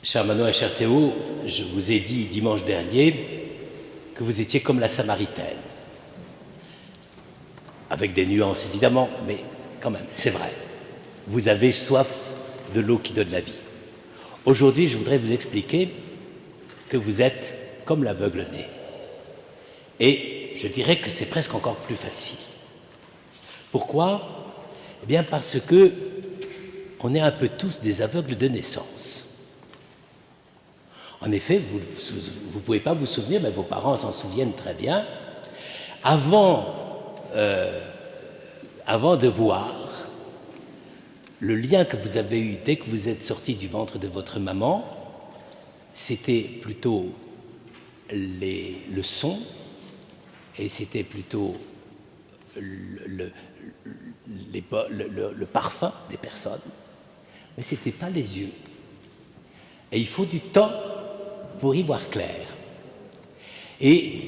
Cher Manon et cher Théo, je vous ai dit dimanche dernier que vous étiez comme la Samaritaine. Avec des nuances évidemment, mais quand même, c'est vrai. Vous avez soif de l'eau qui donne la vie. Aujourd'hui, je voudrais vous expliquer que vous êtes comme l'aveugle-né. Et je dirais que c'est presque encore plus facile. Pourquoi? Eh bien parce que on est un peu tous des aveugles de naissance. En effet, vous ne pouvez pas vous souvenir, mais vos parents s'en souviennent très bien. Avant de voir le lien que vous avez eu dès que vous êtes sorti du ventre de votre maman, c'était plutôt le son et c'était plutôt le parfum des personnes, mais ce n'était pas les yeux. Et il faut du temps pour y voir clair. Et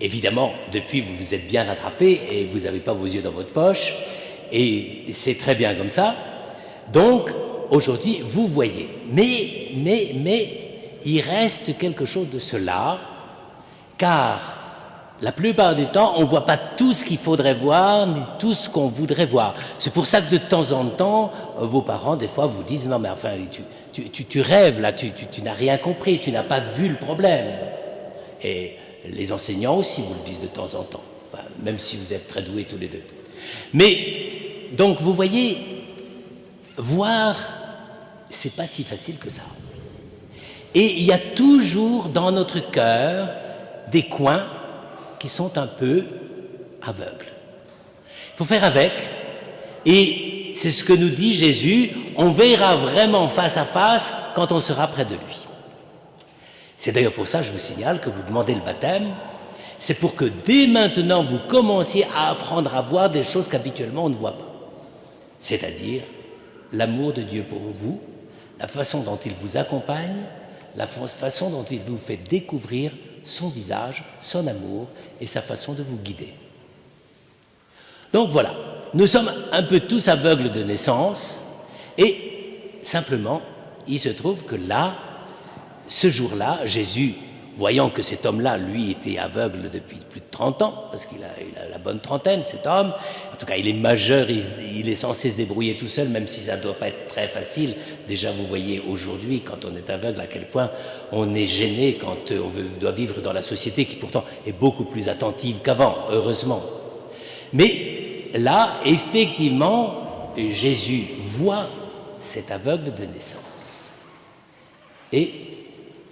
évidemment, depuis, vous vous êtes bien rattrapé et vous n'avez pas vos yeux dans votre poche, et c'est très bien comme ça. Donc, aujourd'hui, vous voyez. Mais, il reste quelque chose de cela, car la plupart du temps, on ne voit pas tout ce qu'il faudrait voir, ni tout ce qu'on voudrait voir. C'est pour ça que de temps en temps, vos parents, des fois, vous disent « Non, mais enfin, tu rêves, là, tu n'as rien compris, tu n'as pas vu le problème. » Et les enseignants aussi vous le disent de temps en temps, même si vous êtes très doués tous les deux. Mais, donc, vous voyez, voir, c'est pas si facile que ça. Et il y a toujours dans notre cœur des coins qui sont un peu aveugles. Il faut faire avec, et c'est ce que nous dit Jésus, on verra vraiment face à face quand on sera près de lui. C'est d'ailleurs pour ça, je vous signale, que vous demandez le baptême, c'est pour que dès maintenant vous commenciez à apprendre à voir des choses qu'habituellement on ne voit pas. C'est-à-dire l'amour de Dieu pour vous, la façon dont il vous accompagne, la façon dont il vous fait découvrir son visage, son amour et sa façon de vous guider. Donc voilà, nous sommes un peu tous aveugles de naissance et simplement, il se trouve que là, ce jour-là, Jésus, voyant que cet homme-là, lui, était aveugle depuis plus de 30 ans, parce qu'il a la bonne trentaine, cet homme, en tout cas, il est majeur, il est censé se débrouiller tout seul, même si ça ne doit pas être très facile. Déjà, vous voyez aujourd'hui, quand on est aveugle, à quel point on est gêné quand on doit vivre dans la société, qui pourtant est beaucoup plus attentive qu'avant, heureusement. Mais là, effectivement, Jésus voit cet aveugle de naissance. Et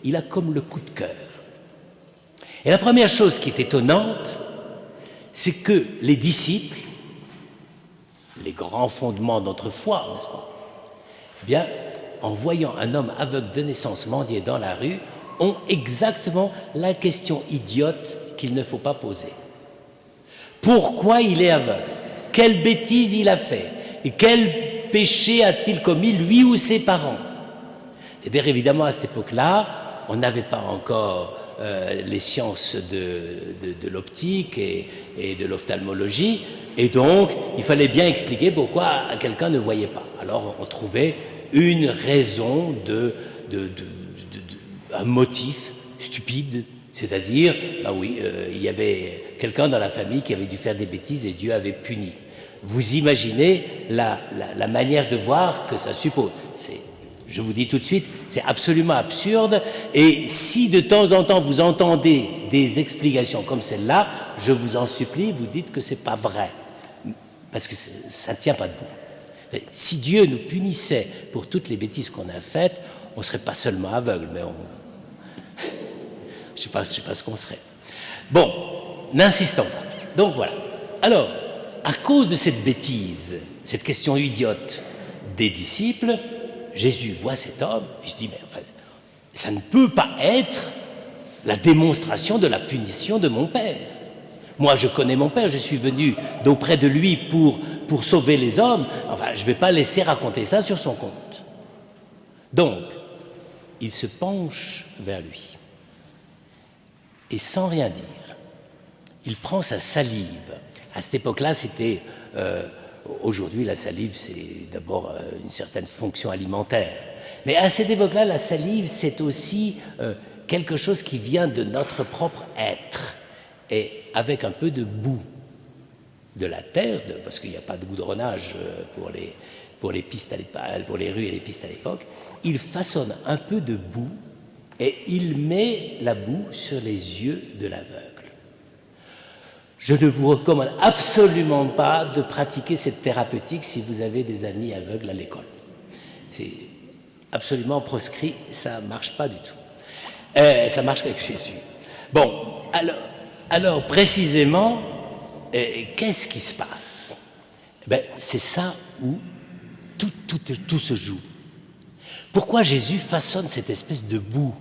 il a comme le coup de cœur. Et la première chose qui est étonnante, c'est que les disciples, les grands fondements de notre foi, n'est-ce pas, eh bien, en voyant un homme aveugle de naissance mendier dans la rue, ont exactement la question idiote qu'il ne faut pas poser. Pourquoi il est aveugle? Quelle bêtise il a fait? Et quel péché a-t-il commis, lui ou ses parents? C'est-à-dire, évidemment, à cette époque-là, on n'avait pas encore les sciences de l'optique et de l'ophtalmologie, et donc il fallait bien expliquer pourquoi quelqu'un ne voyait pas. Alors on trouvait une raison, un motif stupide, c'est-à-dire, il y avait quelqu'un dans la famille qui avait dû faire des bêtises et Dieu avait puni. Vous imaginez la manière de voir que ça suppose. Je vous dis tout de suite, c'est absolument absurde, et si de temps en temps vous entendez des explications comme celle-là, je vous en supplie, vous dites que c'est pas vrai, parce que ça ne tient pas debout. Si Dieu nous punissait pour toutes les bêtises qu'on a faites, on ne serait pas seulement aveugle, mais je sais pas ce qu'on serait. Bon, n'insistons pas. Donc voilà. Alors, à cause de cette bêtise, cette question idiote des disciples, Jésus voit cet homme et se dit, mais enfin, ça ne peut pas être la démonstration de la punition de mon Père. Moi, je connais mon Père, je suis venu d'auprès de lui pour sauver les hommes. Enfin, je ne vais pas laisser raconter ça sur son compte. Donc, il se penche vers lui. Et sans rien dire, il prend sa salive. À cette époque-là, c'était... Aujourd'hui, la salive, c'est d'abord une certaine fonction alimentaire. Mais à cette époque-là, la salive, c'est aussi quelque chose qui vient de notre propre être, et avec un peu de boue de la terre, parce qu'il n'y a pas de goudronnage pour les pistes pour les rues et les pistes à l'époque. Il façonne un peu de boue et il met la boue sur les yeux de l'aveugle. Je ne vous recommande absolument pas de pratiquer cette thérapeutique si vous avez des amis aveugles à l'école. C'est absolument proscrit, ça ne marche pas du tout. Ça marche avec Jésus. Bon, alors précisément, qu'est-ce qui se passe? C'est ça où tout se joue. Pourquoi Jésus façonne cette espèce de boue?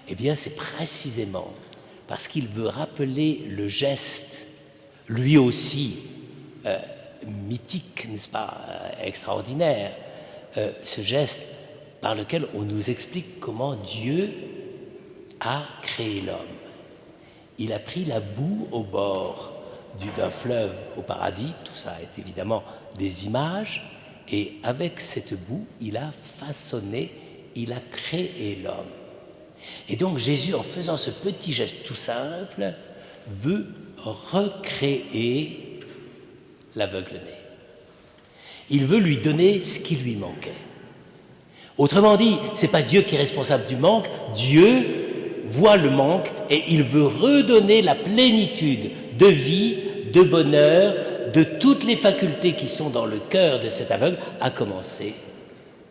Eh bien, c'est précisément parce qu'il veut rappeler le geste, lui aussi mythique, n'est-ce pas, extraordinaire, ce geste par lequel on nous explique comment Dieu a créé l'homme. Il a pris la boue au bord d'un fleuve au paradis, tout ça est évidemment des images, et avec cette boue, il a façonné, il a créé l'homme. Et donc Jésus, en faisant ce petit geste tout simple, veut recréer l'aveugle-né. Il veut lui donner ce qui lui manquait. Autrement dit, ce n'est pas Dieu qui est responsable du manque, Dieu voit le manque et il veut redonner la plénitude de vie, de bonheur, de toutes les facultés qui sont dans le cœur de cet aveugle, à commencer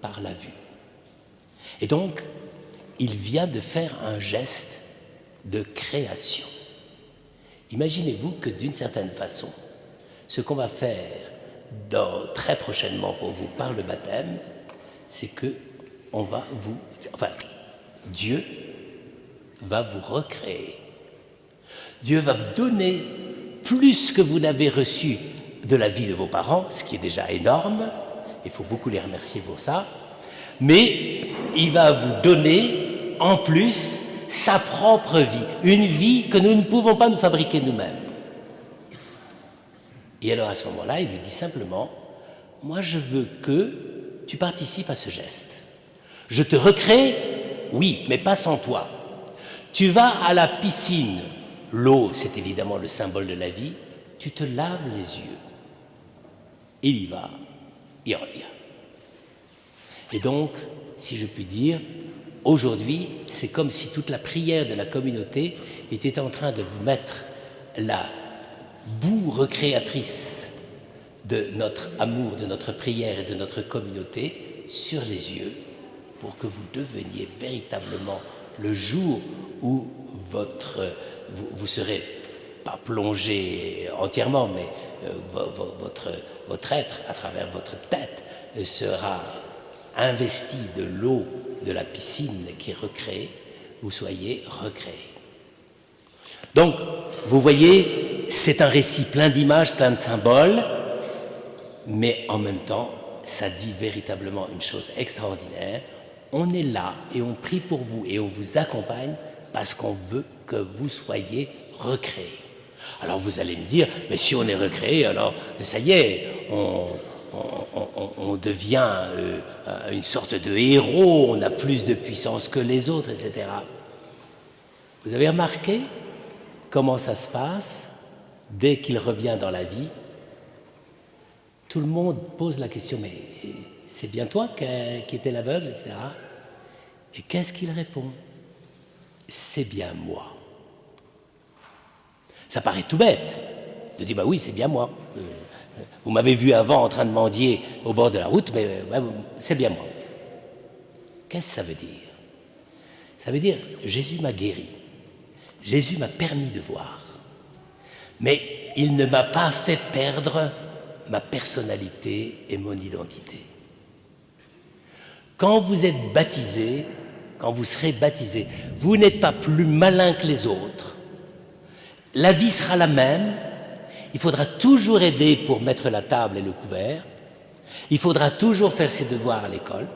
par la vue. Et donc, il vient de faire un geste de création. Imaginez-vous que d'une certaine façon, ce qu'on va faire très prochainement pour vous par le baptême, c'est que Dieu va vous recréer. Dieu va vous donner plus que vous n'avez reçu de la vie de vos parents, ce qui est déjà énorme, il faut beaucoup les remercier pour ça, mais il va vous donner en plus sa propre vie, une vie que nous ne pouvons pas nous fabriquer nous-mêmes. Et alors à ce moment-là, il lui dit simplement, moi je veux que tu participes à ce geste. Je te recrée, oui, mais pas sans toi. Tu vas à la piscine, l'eau c'est évidemment le symbole de la vie, tu te laves les yeux. Il y va, il revient. Et donc, si je puis dire, aujourd'hui, c'est comme si toute la prière de la communauté était en train de vous mettre la boue recréatrice de notre amour, de notre prière et de notre communauté sur les yeux pour que vous deveniez véritablement, le jour où vous serez pas plongé entièrement, mais votre être, à travers votre tête, sera investi de l'eau de la piscine qui est recréée, vous soyez recréés. Donc, vous voyez, c'est un récit plein d'images, plein de symboles, mais en même temps, ça dit véritablement une chose extraordinaire. On est là et on prie pour vous et on vous accompagne parce qu'on veut que vous soyez recréés. Alors vous allez me dire, mais si on est recréé, alors ça y est, on devient une sorte de héros, on a plus de puissance que les autres, etc. Vous avez remarqué comment ça se passe dès qu'il revient dans la vie? Tout le monde pose la question, mais c'est bien toi qui étais l'aveugle, etc. Et qu'est-ce qu'il répond? C'est bien moi. Ça paraît tout bête de dire, bah oui, c'est bien moi. Vous m'avez vu avant en train de mendier au bord de la route, mais c'est bien moi. Qu'est-ce que ça veut dire? Ça veut dire, Jésus m'a guéri. Jésus m'a permis de voir. Mais il ne m'a pas fait perdre ma personnalité et mon identité. Quand vous êtes baptisé, quand vous serez baptisé, vous n'êtes pas plus malin que les autres. La vie sera la même. Il faudra toujours aider pour mettre la table et le couvert. Il faudra toujours faire ses devoirs à l'école.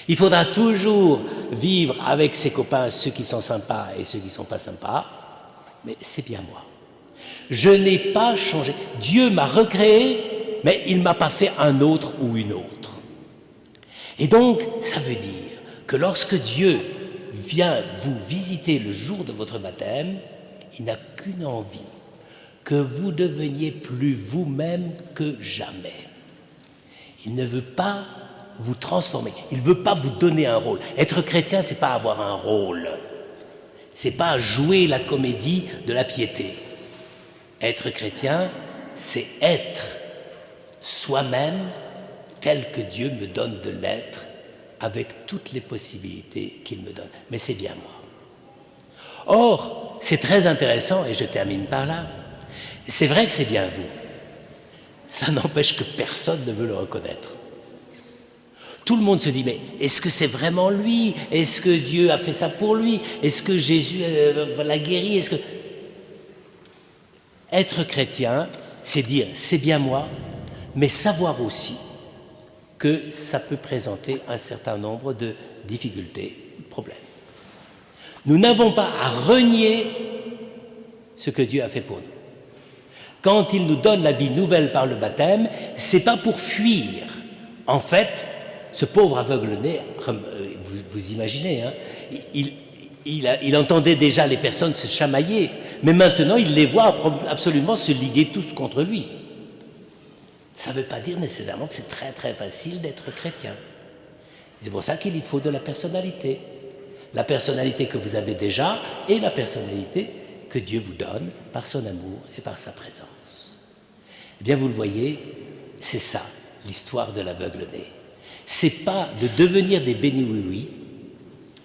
Il faudra toujours vivre avec ses copains, ceux qui sont sympas et ceux qui ne sont pas sympas. Mais c'est bien moi. Je n'ai pas changé. Dieu m'a recréé, mais il ne m'a pas fait un autre ou une autre. Et donc, ça veut dire que lorsque Dieu vient vous visiter le jour de votre baptême, il n'a qu'une envie, que vous deveniez plus vous-même que jamais. Il ne veut pas vous transformer, il ne veut pas vous donner un rôle. Être chrétien, c'est pas avoir un rôle, c'est pas jouer la comédie de la piété. Être chrétien, c'est être soi-même tel que Dieu me donne de l'être, avec toutes les possibilités qu'il me donne. Mais c'est bien moi. Or, c'est très intéressant, et je termine par là, c'est vrai que c'est bien vous. Ça n'empêche que personne ne veut le reconnaître. Tout le monde se dit, mais est-ce que c'est vraiment lui? Est-ce que Dieu a fait ça pour lui? Est-ce que Jésus l'a guéri? Est-ce que... Être chrétien, c'est dire, c'est bien moi, mais savoir aussi que ça peut présenter un certain nombre de difficultés ou de problèmes. Nous n'avons pas à renier ce que Dieu a fait pour nous. Quand il nous donne la vie nouvelle par le baptême, c'est pas pour fuir. En fait, ce pauvre aveugle-né, vous imaginez, hein, il entendait déjà les personnes se chamailler, mais maintenant il les voit absolument se liguer tous contre lui. Ça ne veut pas dire nécessairement que c'est très très facile d'être chrétien. C'est pour ça qu'il y faut de la personnalité. La personnalité que vous avez déjà et la personnalité que Dieu vous donne par son amour et par sa présence. Eh bien, vous le voyez, c'est ça, l'histoire de l'aveugle-né. C'est pas de devenir des bénis-oui-oui,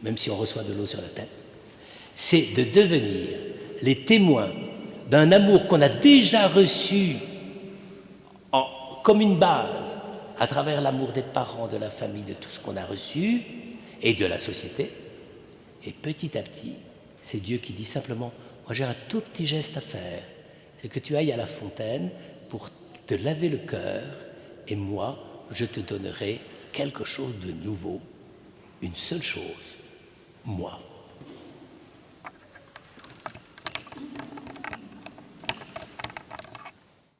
même si on reçoit de l'eau sur la tête, c'est de devenir les témoins d'un amour qu'on a déjà reçu comme une base, à travers l'amour des parents, de la famille, de tout ce qu'on a reçu, et de la société. Et petit à petit, c'est Dieu qui dit simplement, moi j'ai un tout petit geste à faire, c'est que tu ailles à la fontaine pour te laver le cœur, et moi, je te donnerai quelque chose de nouveau, une seule chose, moi.